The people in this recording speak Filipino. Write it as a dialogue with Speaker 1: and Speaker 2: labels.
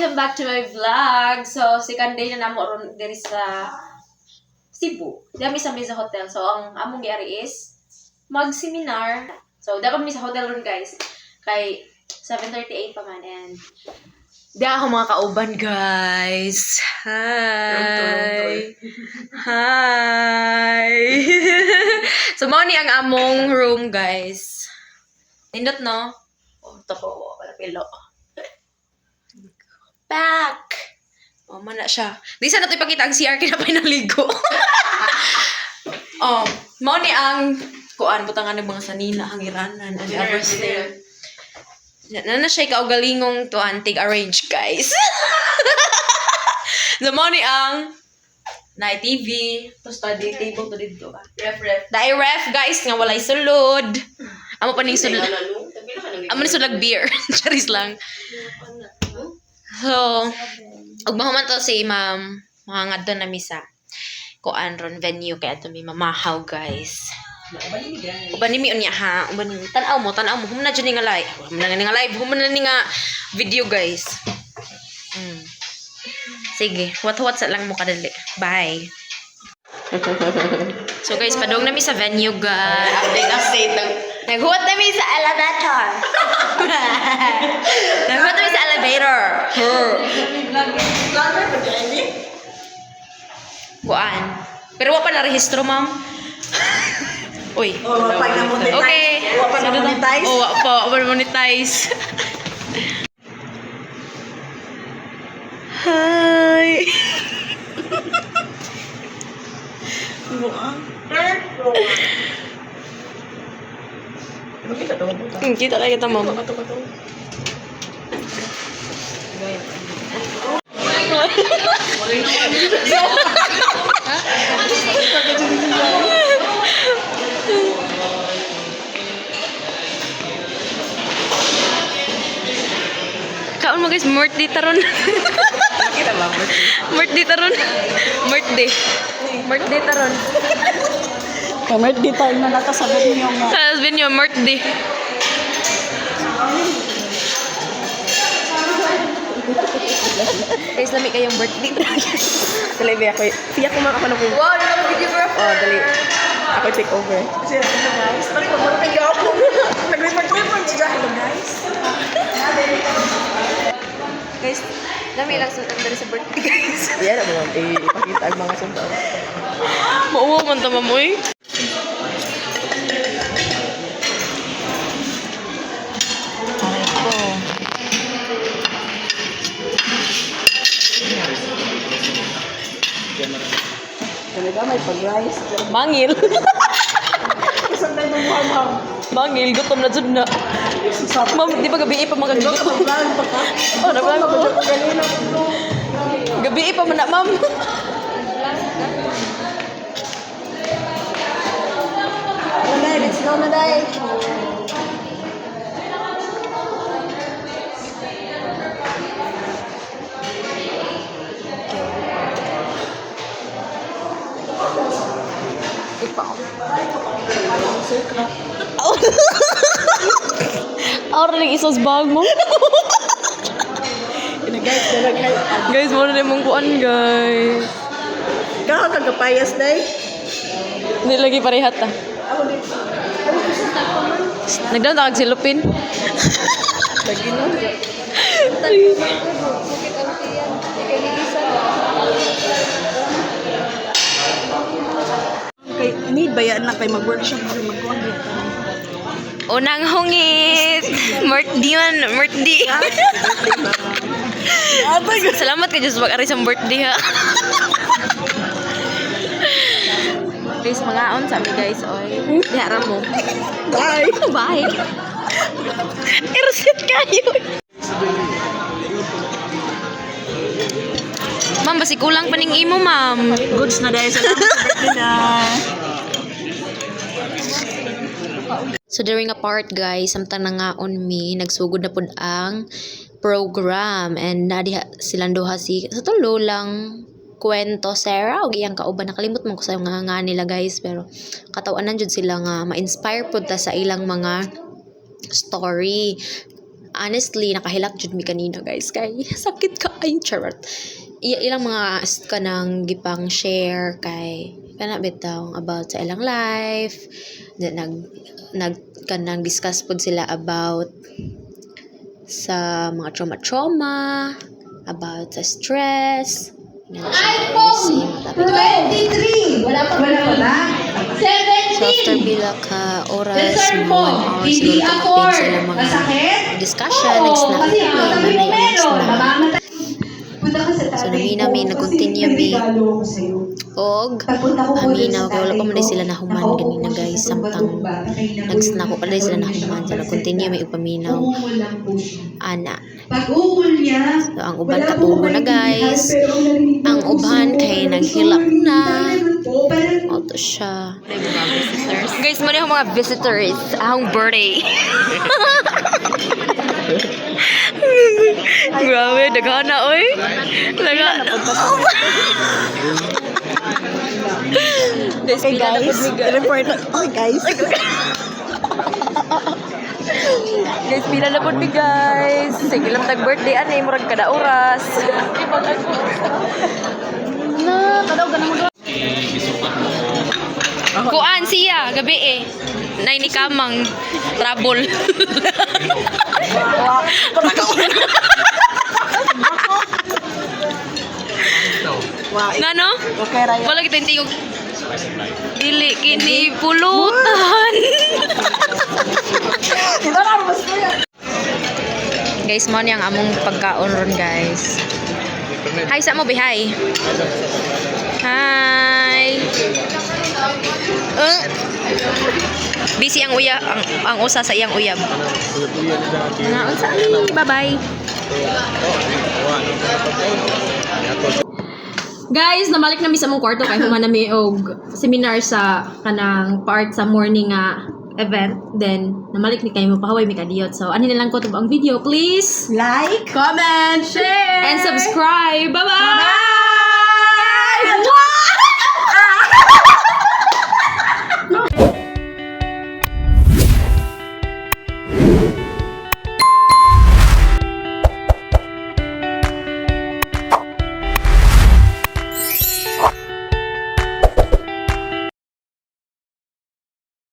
Speaker 1: welcome back to my vlog. So, second day na namo ron diri sa Cebu. Dami sa Mesa Hotel. So, ang among giari is mag-seminar. So, dapat mi sa hotel ron, guys. Kay 7:38 pa man and di ako mga kauban, guys. Hi. Hi. So, mao ni ang among room, guys. Nindot, no? Oh, ito po. Wala pilo. Back! Oh, mana siya. Di sana ito ipakita ang CR kinapay naligo. Oh, mao ni ang kuan butangan ng mga sanina, hangiranan, and everything. Na siya kaugalingong to antig arrange, guys. So, mao ni ang night TV, to study table to dito. Ref. Dai ref, guys, nga walay sulod. Amo pa ning sulod. Amo ni sulag beer. Charis lang. So, ug mahuman to si ma'am, mga ngadto na misa. Kuan ron venue kay ato mi mamahaw, guys. Uban nimi unya ha, uban nimi tan-aw mo, humna jud ni nga live. Humna ni nga video, guys. Sige, what sa lang mo kadali. Bye. So guys, padong nami sa venue, guys. Update lang. Naghuwat nami sa elevator. Naghuwat nami sa elevator. Kuan. Pero wa pa na rehistro, ma'am. Uy.
Speaker 2: Oh, wapag na monetize.
Speaker 1: Okay.
Speaker 2: Wapag na monetize.
Speaker 1: Oh, wapa na monetize. Hi. Kita lagi kita, ma'am. Kaon mo, guys, birthday taron.
Speaker 2: Kita ba?
Speaker 1: Birthday taron. Birthday taron.
Speaker 2: Kamert dito na nakasabi niyo nga.
Speaker 1: Sabi niyo, birthday. Guys, lami kayong birthday.
Speaker 2: Dali ba ako? Siya ko man ako na po.
Speaker 1: Wow, na lang videographer.
Speaker 2: Oh, dali. Ako take over. Siya guys. Balik ko mo kayo ako. Nag-report siya. Hello, guys.
Speaker 1: Guys, dami lang sa tanda sa birthday, guys.
Speaker 2: Yan mo ipakita ang mga sundan.
Speaker 1: Mauwa man tama mo eh.
Speaker 2: Talaga may pag-rice.
Speaker 1: Mangil.
Speaker 2: Isang tayo ng ma'am.
Speaker 1: Mangil, gutom na dyan na. Ma'am, di ba gabi pa magagagutom?
Speaker 2: Plan pa ka?
Speaker 1: Oh, nablang ko.
Speaker 2: Ganina.
Speaker 1: Gabi pa man na, ma'am.
Speaker 2: Let's go na day.
Speaker 1: Aura ng isos bag mo. Guys, mo na mong kuan, guys.
Speaker 2: Kaka kagapayas day.
Speaker 1: Hindi lagi parehat ah. Nagdaan takag silupin.
Speaker 2: Lagi no. Kay need ba yan na kay mag-workshop or mag-kuhan yan?
Speaker 1: Unang hungit. Birthday man, birthday. Salamat ka Diyos mag-ari sa birthday, ha. Guys, mga on sa amin, guys. Oy. Diharam mo.
Speaker 2: Bye!
Speaker 1: Bye. I-reset kayo. Ma'am, basi kulang pa ning imo, ma'am.
Speaker 2: Goods na dahil salamat sa birthday na.
Speaker 1: So during a part, guys, samtang nangaon mi, nagsugod na pud ang program and nadiha silang duha si sa tulo lang kwento Sarah og iyang kauban, nakalimot man ko sa nga nila, guys, pero katawanan jud sila nga ma-inspire pud ta sa ilang mga story.
Speaker 3: honestly nakahilak jud mi kanina guys kay sakit ka ay charot. Ilang mga kanang gipang share kay kana bitaw about sa ilang life. Nag kanang discuss pod sila about sa mga trauma about sa stress.
Speaker 4: iPhone 23. Wala pa.
Speaker 3: So after
Speaker 4: 17.
Speaker 3: pila ka oras,
Speaker 4: Reserve
Speaker 3: mga 1
Speaker 4: mo.
Speaker 3: hour
Speaker 4: Hindi
Speaker 3: siguro
Speaker 4: afford.
Speaker 3: kapapin sila mga
Speaker 4: Masakit?
Speaker 3: discussion,
Speaker 4: Oo,
Speaker 3: nag-snack
Speaker 4: kasi
Speaker 3: kami,
Speaker 4: ang
Speaker 3: manay ang
Speaker 4: meron.
Speaker 3: snack.
Speaker 4: Mamamatay. Punta ka sa
Speaker 3: So
Speaker 4: tatay
Speaker 3: nami
Speaker 4: ko
Speaker 3: nag-continue
Speaker 4: kasi
Speaker 3: mi
Speaker 4: nagregalo ako sa'yo.
Speaker 3: og
Speaker 4: Pagpunta ko po dun
Speaker 3: aminaw
Speaker 4: sa
Speaker 3: kay wala
Speaker 4: tatay
Speaker 3: pa man
Speaker 4: ko,
Speaker 3: sila nahuman
Speaker 4: nakaupo
Speaker 3: ganina
Speaker 4: po siya
Speaker 3: guys
Speaker 4: sa
Speaker 3: samtang
Speaker 4: tumba, kaya
Speaker 3: nag-snack ko pa rin sila
Speaker 4: nahulog siya
Speaker 3: nahuman. So
Speaker 4: ng
Speaker 3: nag-continue may upaminaw
Speaker 4: Uungol lang po siya.
Speaker 3: ana.
Speaker 4: Pag uungol niya,
Speaker 3: So ang uban
Speaker 4: wala po
Speaker 3: katubo na
Speaker 4: maintindihan,
Speaker 3: guys.
Speaker 4: pero ang narinig
Speaker 3: Ang
Speaker 4: ng
Speaker 3: uban
Speaker 4: puso,
Speaker 3: kay
Speaker 4: parang
Speaker 3: naghilak
Speaker 4: sorry,
Speaker 3: na.
Speaker 4: talagang po, parang
Speaker 3: Auto siya. Guys, mo yung mga visitors. Ahong birthday. Grabe, daghana oy. Daghana. Guys, pila na pod mi
Speaker 2: report. Okay, guys.
Speaker 3: Guys, pila na pod mi guys. Sige lang tag birthday anay murag kada oras. Na, kadaw ganang mo. Kuan siya gabi eh. Nay ni kamang trouble. Ngano?
Speaker 2: Okay, Raya.
Speaker 3: Wala kita tingog. Dili kini pulutan.
Speaker 2: Ito na, mas ko yan.
Speaker 3: Guys, mo ang among pagkaon ron guys. Hi sa mo bihay. Hi. Busy ang uyab ang usa sa iyang uyab. Nga unsa ni? Bye-bye. Guys, namalik na mi sa mong kwarto kay humana mi og seminar sa kanang part sa morning nga event. Then namalik ni kay mo pahaway mi kadiyot. So ani na lang ko tubang video, please.
Speaker 2: Like,
Speaker 1: Comment, share,
Speaker 3: And subscribe. Bye-bye.